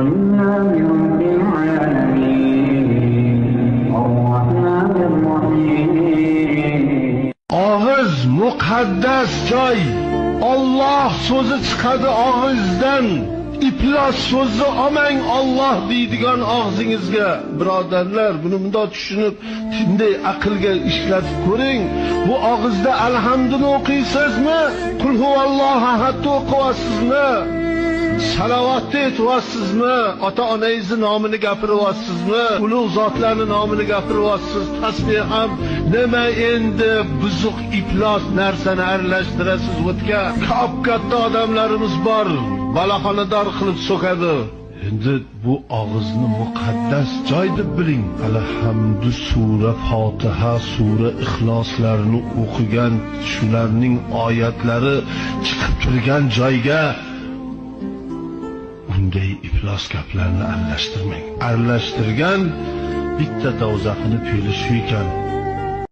لله رب العالمين الرحمن الرحيم. Ağız muqaddas joy. Allah so'zi chiqadi og'izdan. İplas so'zni olmang Alloh deydigan og'zingizga. Birodarlar, buni bunday tushunib, tinday aqlga ishlatib ko'ring. Bu og'izda alhamduni o'qiysizmi? Qul huvallohu ahad o'qiyapsizmi? Salavatni aytyapsizmi? Ota-onangizni nomini gapiryapsizmi? Ulug' zotlarning nomini gapiryapsiz. Tasbih ham nima endi buzuq iflos narsani aralashtirasiz o'tga. Ko'p katta odamlarimiz bor, balaxonador qilib so'kadi. Endi bu og'izni muqaddas joy deb biling. Alhamdu sura Fotiha, sura Ixloslarni o'qigan, shularning oyatlari chiqib turgan joyga bunday iflos gaplarni aralashtirmang. Aralashtirgan bitta dovzaxini puli shu ekan.